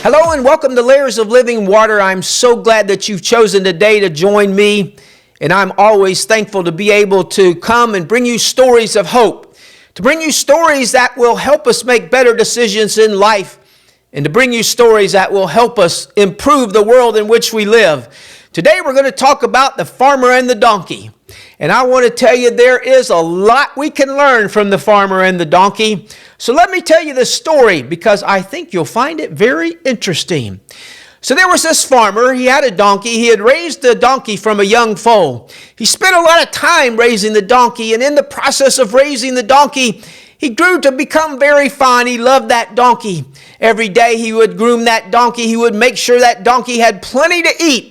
Hello and welcome to Layers of Living Water. I'm so glad that you've chosen today to join me, and I'm always thankful to be able to come and bring you stories of hope, to bring you stories that will help us make better decisions in life, and to bring you stories that will help us improve the world in which we live. Today we're going to talk about the farmer and the donkey. And I want to tell you there is a lot we can learn from the farmer and the donkey. So let me tell you this story because I think you'll find it very interesting. So there was this farmer, he had a donkey. He had raised the donkey from a young foal. He spent a lot of time raising the donkey, and in the process of raising the donkey, he grew to become very fond. He loved that donkey. Every day he would groom that donkey. He would make sure that donkey had plenty to eat,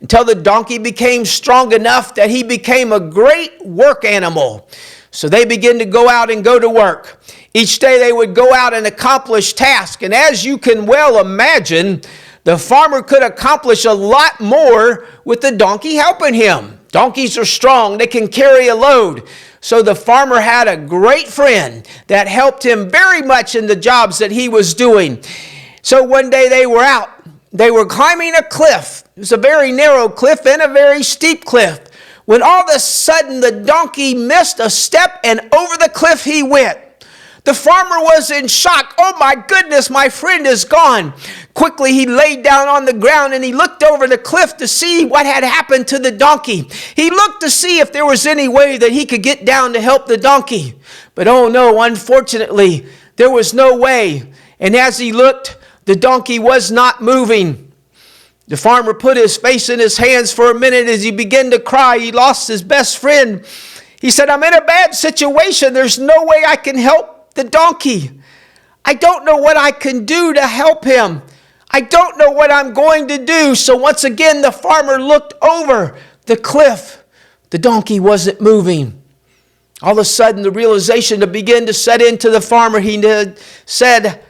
until the donkey became strong enough that he became a great work animal. So they began to go out and go to work. Each day they would go out and accomplish tasks. And as you can well imagine, the farmer could accomplish a lot more with the donkey helping him. Donkeys are strong. They can carry a load. So the farmer had a great friend that helped him very much in the jobs that he was doing. So one day they were out. They were climbing a cliff. It was a very narrow cliff and a very steep cliff, when all of a sudden the donkey missed a step and over the cliff he went. The farmer was in shock. Oh my goodness, my friend is gone. Quickly he laid down on the ground and he looked over the cliff to see what had happened to the donkey. He looked to see if there was any way that he could get down to help the donkey. But oh no, unfortunately, there was no way. And as he looked, the donkey was not moving. The farmer put his face in his hands for a minute as he began to cry. He lost his best friend. He said, I'm in a bad situation. There's no way I can help the donkey. I don't know what I can do to help him. I don't know what I'm going to do. So once again, the farmer looked over the cliff. The donkey wasn't moving. All of a sudden, the realization began to set into the farmer. He said,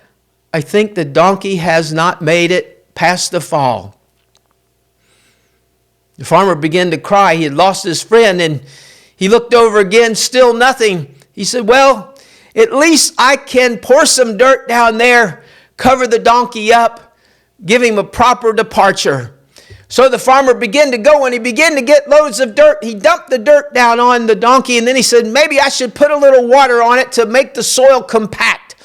I think the donkey has not made it past the fall. The farmer began to cry. He had lost his friend, and he looked over again, still nothing. He said, well, at least I can pour some dirt down there, cover the donkey up, give him a proper departure. So the farmer began to go, and he began to get loads of dirt. He dumped the dirt down on the donkey, and then he said, maybe I should put a little water on it to make the soil compact.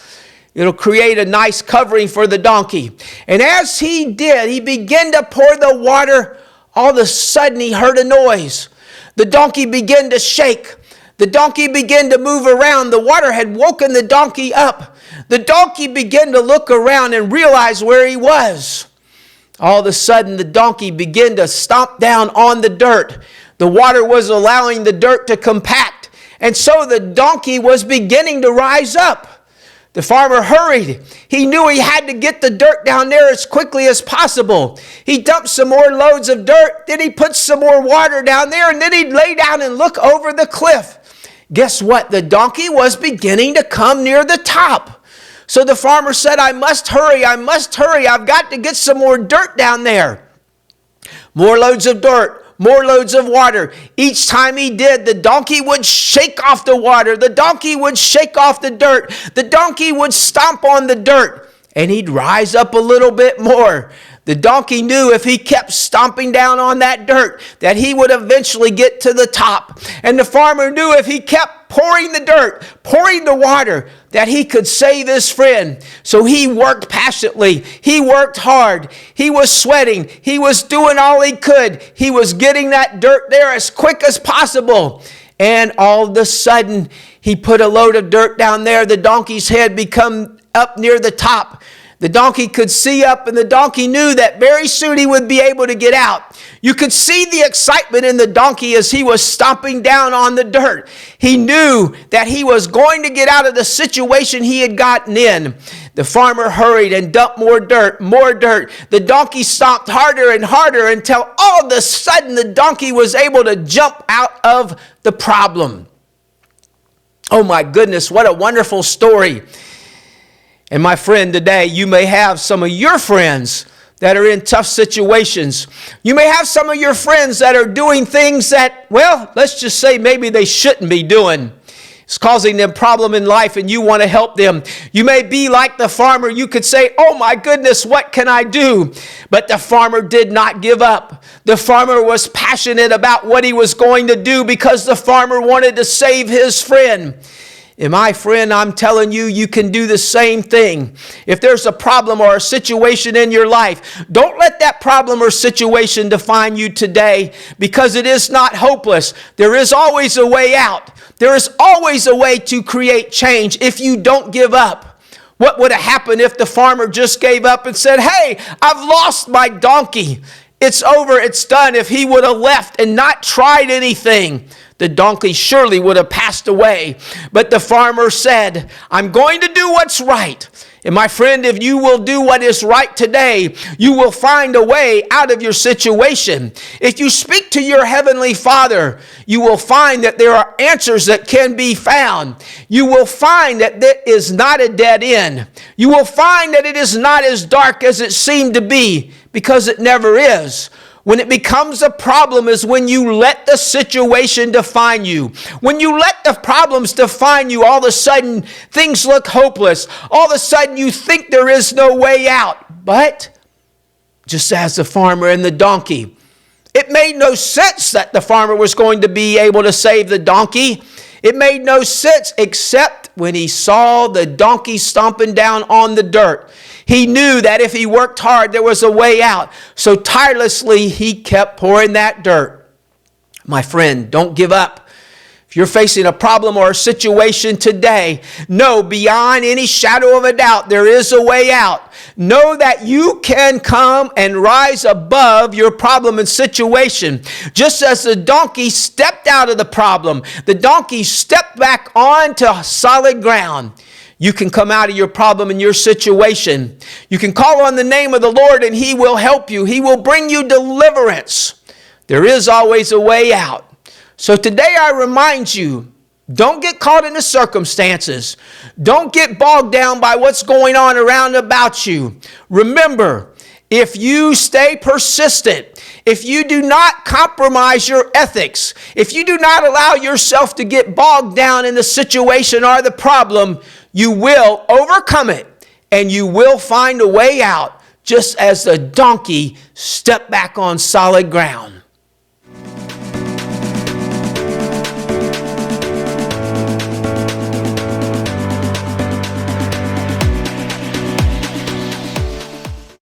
It'll create a nice covering for the donkey. And as he did, he began to pour the water. All of a sudden, he heard a noise. The donkey began to shake. The donkey began to move around. The water had woken the donkey up. The donkey began to look around and realize where he was. All of a sudden, the donkey began to stomp down on the dirt. The water was allowing the dirt to compact. And so the donkey was beginning to rise up. The farmer hurried. He knew he had to get the dirt down there as quickly as possible. He dumped some more loads of dirt. Then he put some more water down there. And then he'd lay down and look over the cliff. Guess what? The donkey was beginning to come near the top. So the farmer said, I must hurry. I must hurry. I've got to get some more dirt down there. More loads of dirt. More loads of water. Each time he did, the donkey would shake off the water. The donkey would shake off the dirt. The donkey would stomp on the dirt. And he'd rise up a little bit more. The donkey knew if he kept stomping down on that dirt, that he would eventually get to the top. And the farmer knew if he kept pouring the dirt, pouring the water, that he could save his friend. So he worked passionately. He worked hard. He was sweating. He was doing all he could. He was getting that dirt there as quick as possible. And all of a sudden, he put a load of dirt down there. The donkey's head become up near the top. The donkey could see up, and the donkey knew that very soon he would be able to get out. You could see the excitement in the donkey as he was stomping down on the dirt. He knew that he was going to get out of the situation he had gotten in. The farmer hurried and dumped more dirt, more dirt. The donkey stomped harder and harder until all of a sudden the donkey was able to jump out of the problem. Oh my goodness, what a wonderful story. And my friend, today you may have some of your friends that are in tough situations. You may have some of your friends that are doing things that, well, let's just say maybe they shouldn't be doing. is causing them problem in life and you want to help them. You may be like the farmer. You could say, oh my goodness, what can I do? But the farmer did not give up. The farmer was passionate about what he was going to do because the farmer wanted to save his friend. And my friend, I'm telling you, you can do the same thing. If there's a problem or a situation in your life, don't let that problem or situation define you today, because it is not hopeless. There is always a way out. There is always a way to create change if you don't give up. What would have happened if the farmer just gave up and said, hey, I've lost my donkey. It's over, it's done. If he would have left and not tried anything, the donkey surely would have passed away. But the farmer said, I'm going to do what's right. And my friend, if you will do what is right today, you will find a way out of your situation. If you speak to your heavenly Father, you will find that there are answers that can be found. You will find that there is not a dead end. You will find that it is not as dark as it seemed to be, because it never is. When it becomes a problem is when you let the situation define you. When you let the problems define you, all of a sudden things look hopeless. All of a sudden you think there is no way out. But just as the farmer and the donkey, it made no sense that the farmer was going to be able to save the donkey. It made no sense except when he saw the donkey stomping down on the dirt. He knew that if he worked hard, there was a way out. So tirelessly, he kept pouring that dirt. My friend, don't give up. If you're facing a problem or a situation today, know beyond any shadow of a doubt, there is a way out. Know that you can come and rise above your problem and situation. Just as the donkey stepped out of the problem, the donkey stepped back onto solid ground. You can come out of your problem and your situation. You can call on the name of the Lord and He will help you. He will bring you deliverance. There is always a way out. So today I remind you, don't get caught in the circumstances. Don't get bogged down by what's going on around about you. Remember, if you stay persistent, if you do not compromise your ethics, if you do not allow yourself to get bogged down in the situation or the problem, you will overcome it and you will find a way out, just as the donkey stepped back on solid ground.